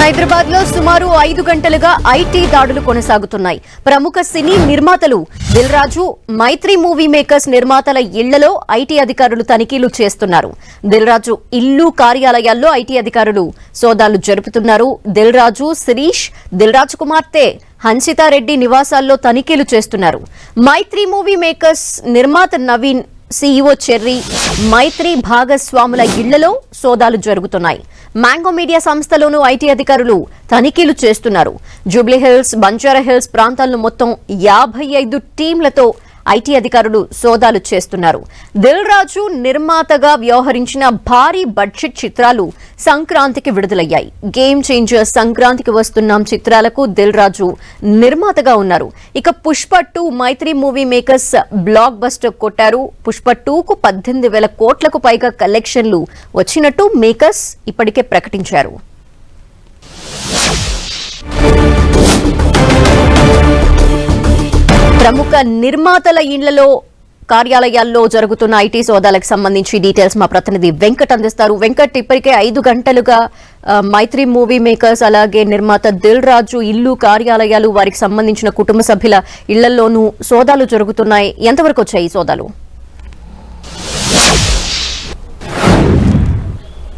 హైదరాబాద్ లో సుమారు 5 గంటలుగా ఐటీ దాడులు కొనసాగుతున్నాయి. ప్రముఖ సినీ నిర్మాతలు దిల్ రాజు, మైత్రి మూవీ మేకర్స్ నిర్మాతల ఇళ్లలో ఐటీ అధికారులు తనిఖీలు చేస్తున్నారు. దిల్ రాజు ఇల్లు, కార్యాలయాల్లో ఐటీ అధికారులు సోదాలు జరుపుతున్నారు. దిల్ రాజు, శిరీష్, దిల్ రాజు కుమార్తె హన్సితారెడ్డి నివాసాల్లో తనిఖీలు చేస్తున్నారు. మైత్రి మూవీ మేకర్స్ నిర్మాత నవీన్, సీఈఓ చెర్రీ, మైత్రి భాగస్వాముల ఇళ్లలో సోదాలు జరుగుతున్నాయి. మ్యాంగో మీడియా సంస్థలోనూ ఐటీ అధికారులు తనిఖీలు చేస్తున్నారు. జూబ్లీహిల్స్, బంజారాహిల్స్ ప్రాంతాలను మొత్తం 55 టీంలతో ఐటీ అధికారులు సోదాలు చేస్తున్నారు. దిల్ రాజు నిర్మాతగా వ్యవహరించిన భారీ బడ్జెట్ చిత్రాలు సంక్రాంతికి విడుదలయ్యాయి. గేమ్ చేంజర్, సంక్రాంతికి వస్తున్నాం చిత్రాలకు దిల్ రాజు నిర్మాతగా ఉన్నారు. ఇక పుష్ప 2 మైత్రి మూవీ మేకర్స్ బ్లాక్ బస్టర్ కొట్టారు. పుష్ప 2కు 18,000 కోట్లకు పైగా కలెక్షన్లు వచ్చినట్టు మేకర్స్ ఇప్పటికే ప్రకటించారు. ప్రముఖ నిర్మాతల ఇళ్లలో, కార్యాలయాల్లో జరుగుతున్న ఐటీ సోదాలకు సంబంధించి డీటెయిల్స్ మా ప్రతినిధి వెంకట్ అందిస్తారు. వెంకట్, ఇప్పటికే 5 గంటలుగా మైత్రి మూవీ మేకర్స్ అలాగే నిర్మాత దిల్ రాజు ఇల్లు, కార్యాలయాలు, వారికి సంబంధించిన కుటుంబ సభ్యుల ఇళ్లలోనూ సోదాలు జరుగుతున్నాయి. ఎంతవరకు వచ్చాయి ఈ సోదాలు?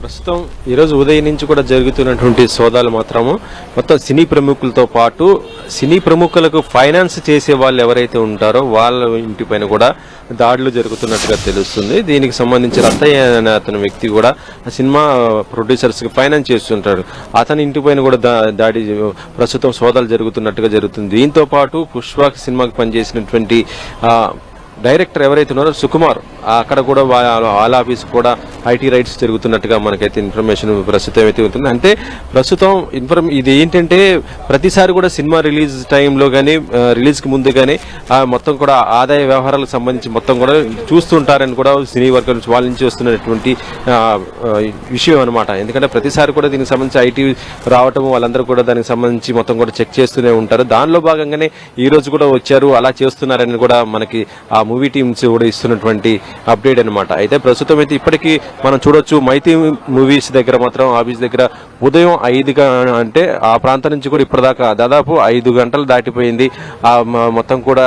ప్రస్తుతం ఈరోజు ఉదయం నుంచి కూడా జరుగుతున్నటువంటి సోదాలు మాత్రము మొత్తం సినీ ప్రముఖులతో పాటు సినీ ప్రముఖులకు ఫైనాన్స్ చేసే వాళ్ళు ఎవరైతే ఉంటారో వాళ్ళ ఇంటిపైన కూడా దాడులు జరుగుతున్నట్టుగా తెలుస్తుంది. దీనికి సంబంధించి రత్తయ్య అనే అతని వ్యక్తి కూడా సినిమా ప్రొడ్యూసర్స్కి ఫైనాన్స్ చేస్తుంటాడు. అతని ఇంటిపైన కూడా దాడి ప్రస్తుతం సోదాలు జరుగుతున్నట్టుగా జరుగుతుంది. దీంతో పాటు పుష్ప సినిమాకి పనిచేసినటువంటి డైరెక్టర్ ఎవరైతే ఉన్నారో సుకుమార్, అక్కడ కూడా వాళ్ళ ఆఫీస్ కూడా ఐటీ రైట్స్ జరుగుతున్నట్టుగా మనకైతే ఇన్ఫర్మేషన్ ప్రస్తుతం అయితే ఉంటుంది. అంటే ప్రస్తుతం ఇది ఏంటంటే ప్రతిసారి కూడా సినిమా రిలీజ్ టైంలో కానీ రిలీజ్కి ముందు కానీ మొత్తం కూడా ఆదాయ వ్యవహారాలకు సంబంధించి మొత్తం కూడా చూస్తుంటారని కూడా సినీ వర్కర్స్ వాళ్ళ నుంచి వస్తున్నటువంటి విషయం అనమాట. ఎందుకంటే ప్రతిసారి కూడా దీనికి సంబంధించి ఐటీ రావటం, వాళ్ళందరూ కూడా దానికి సంబంధించి మొత్తం కూడా చెక్ చేస్తూనే ఉంటారు. దానిలో భాగంగానే ఈ రోజు కూడా వచ్చారు, అలా చేస్తున్నారని కూడా మనకి ఆ మూవీ టీమ్స్ కూడా ఇస్తున్నటువంటి అప్డేట్ అనమాట. అయితే ప్రస్తుతం అయితే ఇప్పటికీ మనం చూడొచ్చు, మైత్రి మూవీస్ దగ్గర మాత్రం ఆఫీస్ దగ్గర ఉదయం 5 అంటే ఆ ప్రాంతం నుంచి కూడా ఇప్పటిదాకా దాదాపు 5 గంటలు దాటిపోయింది. మొత్తం కూడా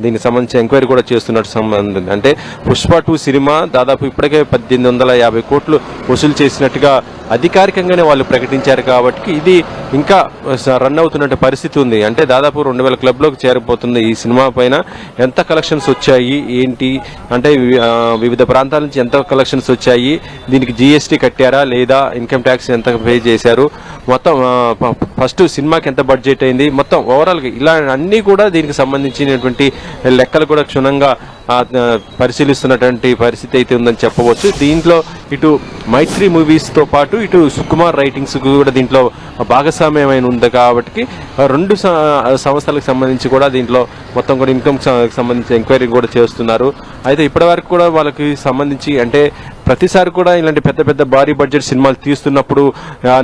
దీనికి సంబంధించి ఎంక్వైరీ కూడా చేస్తున్నట్టు సంబంధం. అంటే పుష్ప 2 సినిమా దాదాపు ఇప్పటికే 1850 కోట్లు వసూలు చేసినట్టుగా అధికారికంగానే వాళ్ళు ప్రకటించారు. కాబట్టి ఇది ఇంకా రన్ అవుతున్న పరిస్థితి ఉంది. అంటే దాదాపు 2000 క్లబ్లోకి చేరిపోతుంది. ఈ సినిమా పైన ఎంత కలెక్షన్స్ వచ్చాయి ఏంటి అంటే వివిధ ప్రాంతాల నుంచి ఎంత కలెక్షన్స్ వచ్చాయి, దీనికి జీఎస్టీ కట్టారా లేదా, ఇన్కమ్ ట్యాక్స్ ఎంత పే చేశారు, మొత్తం ఫస్ట్ సినిమాకి ఎంత బడ్జెట్ అయింది, మొత్తం ఓవరాల్గా ఇలా అన్నీ కూడా దీనికి సంబంధించినటువంటి లెక్కలు కూడా క్షుణ్ణంగా పరిశీలిస్తున్నటువంటి పరిస్థితి అయితే ఉందని చెప్పవచ్చు. దీంట్లో ఇటు మైత్రి మూవీస్తో పాటు ఇటు సుకుమార్ రైటింగ్స్ కూడా దీంట్లో భాగస్వామ్యమైన ఉంది. కాబట్టి 2 సంస్థలకు సంబంధించి కూడా దీంట్లో మొత్తం కూడా ఇన్కమ్ సంబంధించి ఎంక్వైరీ కూడా చేస్తున్నారు. అయితే ఇప్పటివరకు కూడా వాళ్ళకి సంబంధించి అంటే ప్రతిసారి కూడా ఇలాంటి పెద్ద పెద్ద భారీ బడ్జెట్ సినిమాలు తీస్తున్నప్పుడు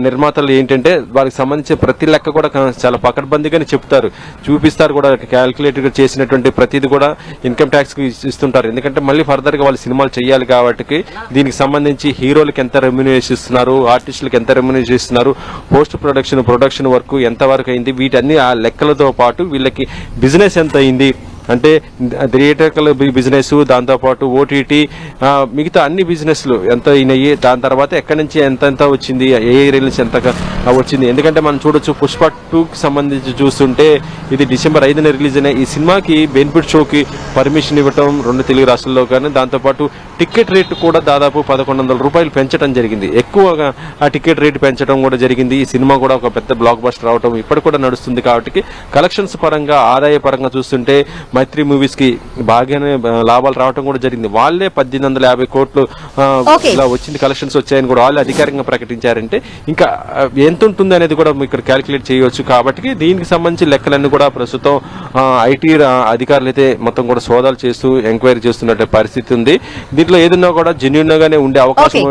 నిర్మాతలు ఏంటంటే వాళ్ళకి సంబంధించిన ప్రతి లెక్క కూడా చాలా పకడ్బందీగానే చెప్తారు, చూపిస్తారు కూడా. క్యాల్కులేటెడ్గా చేసినటువంటి ప్రతిది కూడా ఇన్కమ్ ట్యాక్స్కి ఇస్తుంటారు. ఎందుకంటే మళ్ళీ ఫర్దర్గా వాళ్ళు సినిమాలు చేయాలి కాబట్టి దీనికి సంబంధించి హీరోలకు ఎంత రెమ్యూనరేషన్ ఇస్తున్నారు, ఆర్టిస్టులకు ఎంత రెమ్యూనరేషన్ ఇస్తున్నారు, పోస్ట్ ప్రొడక్షన్ వర్క్ ఎంతవరకు అయింది, వీటన్ని ఆ లెక్కలతో పాటు వీళ్ళకి బిజినెస్ ఎంత అయింది అంటే థియేటర్కల్ బిజినెస్, దాంతోపాటు ఓటీటీ, మిగతా అన్ని బిజినెస్లు ఎంత అయినాయి, దాని తర్వాత ఎక్కడి నుంచి ఎంత వచ్చింది, ఏ ఏరియా నుంచి ఎంత వచ్చింది. ఎందుకంటే మనం చూడొచ్చు పుష్ప 2కి సంబంధించి చూస్తుంటే ఇది December 5న రిలీజ్ అయిన ఈ సినిమాకి బెనిఫిట్ షోకి పర్మిషన్ ఇవ్వటం 2 తెలుగు రాష్ట్రాల్లో కానీ, దాంతోపాటు టికెట్ రేటు కూడా దాదాపు 1100 రూపాయలు పెంచడం జరిగింది. ఎక్కువగా ఆ టికెట్ రేటు పెంచడం కూడా జరిగింది. ఈ సినిమా కూడా ఒక పెద్ద బ్లాక్ బస్టర్ రావడం ఇప్పటికి కూడా నడుస్తుంది. కాబట్టి కలెక్షన్స్ పరంగా, ఆదాయ పరంగా చూస్తుంటే మైత్రి మూవీస్ కి బాగానే లాభాలు రావడం కూడా జరిగింది. వాళ్ళే 1850 కోట్లు ఇలా వచ్చింది, కలెక్షన్స్ వచ్చాయని కూడా వాళ్ళు అధికారికంగా ప్రకటించారంటే ఇంకా ఎంత ఉంటుంది అనేది కూడా ఇక్కడ క్యాలిక్యులేట్ చేయవచ్చు. కాబట్టి దీనికి సంబంధించి లెక్కలన్నీ కూడా ప్రస్తుతం ఐటీ అధికారులు అయితే మొత్తం కూడా సోదాలు చేస్తూ ఎంక్వైరీ చేస్తున్నట్టు పరిస్థితి ఉంది. దీంట్లో ఏదన్నా కూడా జెన్యూన్ గానే ఉండే అవకాశం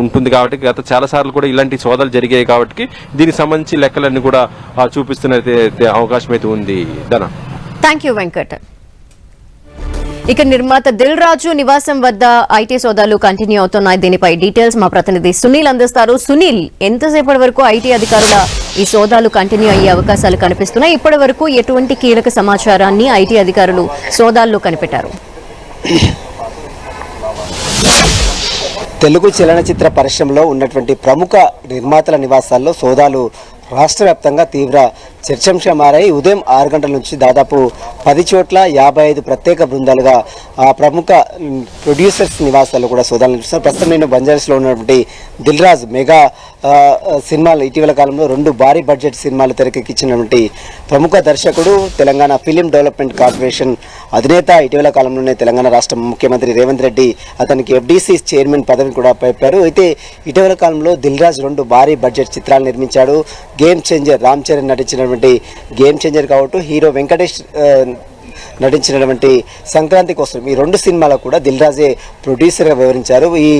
ఉంటుంది. కాబట్టి గత చాలా సార్లు కూడా ఇలాంటి సోదాలు జరిగాయి. కాబట్టి దీనికి సంబంధించి లెక్కలన్నీ కూడా చూపిస్తున్న అవకాశం అయితే ఉంది. ధన. Thank you Venkat. ఇక నిర్మాత దిల్ రాజు నివాసం వద్ద ఐటీ సోదాలు కంటిన్యూ అవుతున్నాయి. దీనిపై డీటెయిల్స్ మా ప్రతినిధి సునీల్ అందిస్తారు. సునీల్, ఎంతసేపటి వరకు ఐటీ అధికారుల ఈ సోదాలు కంటిన్యూ అయ్యే అవకాశాలు కనిపిస్తున్నాయి? ఇప్పటి వరకు ఎటువంటి కీలక సమాచారాన్ని ఐటీ అధికారులు సోదాల్లో కనిపెట్టారు? తెలుగు చలనచిత్ర పరిశ్రమలో ఉన్నటువంటి ప్రముఖ నిర్మాతల నివాసాల్లో సోదాలు రాష్ట్ర వ్యాప్తంగా తీవ్ర చర్చాంశంగా మారాయి. ఉదయం 6 గంటల నుంచి దాదాపు 10 చోట్ల 55 ప్రత్యేక బృందాలుగా ప్రముఖ ప్రొడ్యూసర్స్ నివాసాల్లో కూడా సోదాలు నిర్వహిస్తున్నారు. ప్రస్తుతం నేను బంజారాస్లో ఉన్నటువంటి దిల్ రాజు మెగా సినిమాలు ఇటీవల కాలంలో 2 భారీ బడ్జెట్ సినిమాలు తెరకెక్కించినటువంటి ప్రముఖ దర్శకుడు, తెలంగాణ ఫిలిం డెవలప్మెంట్ కార్పొరేషన్ అధినేత, ఇటీవల కాలంలోనే తెలంగాణ రాష్ట్ర ముఖ్యమంత్రి రేవంత్ రెడ్డి అతనికి FDC చైర్మన్ పదవిని కూడా చెప్పారు. అయితే ఇటీవల కాలంలో దిల్ రాజు 2 భారీ బడ్జెట్ చిత్రాలు నిర్మించాడు. గేమ్ చేంజర్, రామ్ చరణ్ నటించినటువంటి గేమ్ చేంజర్ కావచ్చు, హీరో వెంకటేష్ నటించినటువంటి సంక్రాంతి కోసం ఈ 2 సినిమాలకు కూడా దిల్ రాజే ప్రొడ్యూసర్గా వివరించారు. ఈ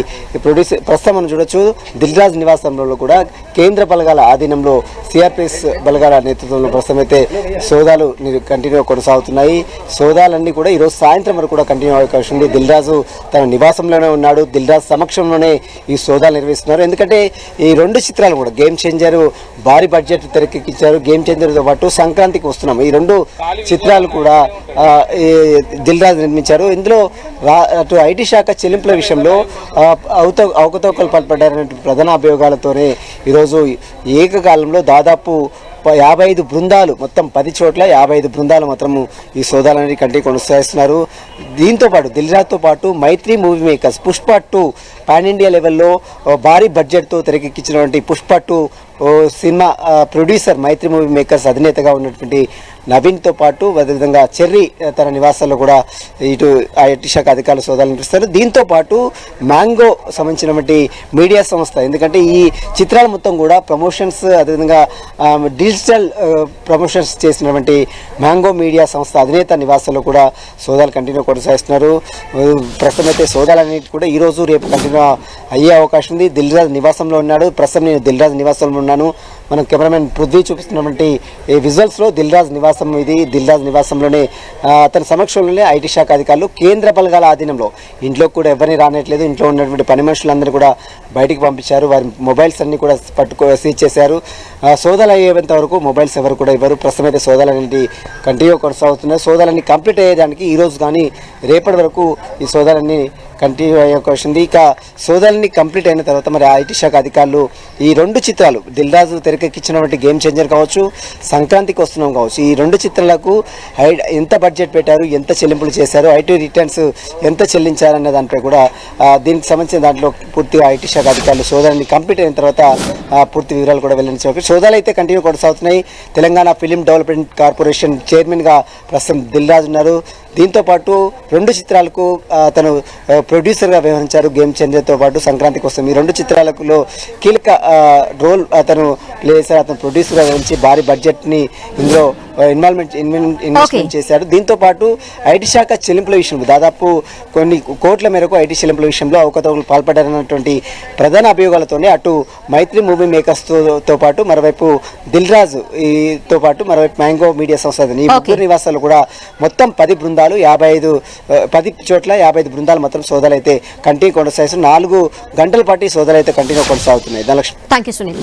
ప్రొడ్యూసర్ ప్రస్తుతం మనం చూడొచ్చు, దిల్ రాజ్ నివాసంలో కూడా కేంద్ర బలగాల ఆధీనంలో సిఆర్పిఎస్ బలగాల నేతృత్వంలో ప్రస్తుతం అయితే సోదాలు కంటిన్యూ కొనసాగుతున్నాయి. సోదాలన్నీ కూడా ఈరోజు సాయంత్రం వరకు కూడా కంటిన్యూ అయ్యే అవకాశం ఉంది. దిల్ రాజు తన నివాసంలోనే ఉన్నాడు. దిల్ రాజు సమక్షంలోనే ఈ సోదాలు నిర్వహిస్తున్నారు. ఎందుకంటే ఈ 2 చిత్రాలు కూడా గేమ్ చేంజర్ భారీ బడ్జెట్ తెరకెక్కించారు. గేమ్ చేంజర్తో పాటు సంక్రాంతికి వస్తున్నాం. ఈ 2 చిత్రాలు కూడా దిల్ రాజు నిర్మించారు. ఇందులో అటు ఐటీ శాఖ చెల్లింపుల విషయంలో అవకతవకలు పాల్పడ్డారనే ప్రధాన అభియోగాలతోనే ఈరోజు ఏకకాలంలో దాదాపు 55 బృందాలు, మొత్తం 10 చోట్ల 55 బృందాలు మాత్రము ఈ సోదాలని కంటిన్యూ కొనసాగిస్తున్నారు. దీంతో పాటు దిల్ రాజుతో పాటు Mythri movie makers Pushpa 2 pan India లెవెల్లో భారీ బడ్జెట్తో తెరకెక్కించినటువంటి పుష్ప 2 సినిమా ప్రొడ్యూసర్ మైత్రి మూవీ మేకర్స్ అధినేతగా ఉన్నటువంటి నవీన్తో పాటు అదేవిధంగా చెర్రీ తన నివాసాల్లో కూడా ఇటు ఐటీ శాఖ అధికారులు సోదాలు నిర్వహిస్తారు. దీంతో పాటు మ్యాంగో సంబంధించినటువంటి మీడియా సంస్థ, ఎందుకంటే ఈ చిత్రాలు మొత్తం కూడా ప్రమోషన్స్ అదేవిధంగా డిజిటల్ ప్రమోషన్స్ చేసినటువంటి మ్యాంగో మీడియా సంస్థ అధినేత నివాసాల్లో కూడా సోదాలు కంటిన్యూ కొనసాగిస్తున్నారు. ప్రస్తుతం అయితే సోదాలన్నిటి కూడా ఈరోజు రేపు కంటిన్యూ అయ్యే అవకాశం ఉంది. దిల్ రాజు నివాసంలో ఉన్నాడు. ప్రస్తుతం నేను దిల్ రాజు నివాసంలో ఉన్నాను. మనం కెమెరామెన్ పృథ్వీ చూపిస్తున్నటువంటి ఈ విజువల్స్లో దిల్ రాజు నివాసం ఇది. దిల్ రాజు నివాసంలోనే అతని సమక్షంలోనే ఐటీ శాఖ అధికారులు కేంద్ర బలగాల ఆధీనంలో, ఇంట్లో కూడా ఎవరిని రానట్లేదు, ఇంట్లో ఉన్నటువంటి పని మనుషులందరూ కూడా బయటికి పంపించారు. వారి మొబైల్స్ అన్ని కూడా సీజ్ చేశారు. సోదాలు అయ్యేంత వరకు మొబైల్స్ ఎవరు కూడా ఇవ్వరు. ప్రస్తుతం అయితే సోదాలు అనేది కంటిన్యూ కొనసాగుతున్నాయి. సోదాలన్నీ కంప్లీట్ అయ్యేదానికి ఈరోజు కానీ రేపటి వరకు ఈ సోదాలన్నీ కంటిన్యూ అయ్యే అవకాశం ఉంది. ఇక సోదాలన్నీ కంప్లీట్ అయిన తర్వాత మరి ఐటీ శాఖ అధికారులు ఈ 2 చిత్రాలు దిల్ రాజు తెరకెక్కించినటువంటి గేమ్ చేంజర్ కావచ్చు, సంక్రాంతికి వస్తున్నాం కావచ్చు, ఈ 2 చిత్రాలకు ఎంత బడ్జెట్ పెట్టారు, ఎంత చెల్లింపులు చేశారు, ఐటీ రిటర్న్స్ ఎంత చెల్లించారనే దానిపై కూడా దీనికి సంబంధించిన దాంట్లో పూర్తిగా ఐటీ శాఖ అధికారులు సోదాలని కంప్లీట్ అయిన తర్వాత పూర్తి వివరాలు కూడా వెల్లడించారు. సోదాలు అయితే కంటిన్యూ కొనసాగుతున్నాయి. తెలంగాణ ఫిలిం డెవలప్మెంట్ కార్పొరేషన్ చైర్మన్గా ప్రస్తుతం దిల్ రాజు ఉన్నారు. దీంతో పాటు 2 చిత్రాలకు తను ప్రొడ్యూసర్గా వ్యవహరించారు. గేమ్ చేంజర్తో పాటు సంక్రాంతి కోసం ఈ 2 చిత్రాలలో కీలక రోల్ అతను ప్లే చేశారు. అతను ప్రొడ్యూసర్గా వ్యవహరించి భారీ బడ్జెట్ని ఇందులో ఇన్వెస్ట్మెంట్ చేశారు. దీంతో పాటు ఐటీ శాఖ చెల్లింపుల విషయంలో దాదాపు కొన్ని కోట్ల మేరకు ఐటీ చెల్లింపుల విషయంలో అవకతవకలు పాల్పడారన్నటువంటి ప్రధాన అభియోగాలతోనే అటు మైత్రి మూవీ మేకర్స్తో పాటు మరోవైపు దిల్ రాజు తో పాటు మరోవైపు మ్యాంగో మీడియా సంస్థ ఈ 3 నివాసాలు కూడా మొత్తం 10 బృందాలు 10 చోట్ల 55 బృందాలు మాత్రం సోదాలు అయితే కంటిన్యూ కొనసాగిస్తూ 4 గంటల పాటు సోదాలు అయితే కంటిన్యూ కొనసాగుతున్నాయి. ధనలక్ష్మి. థాంక్యూ సునీల్.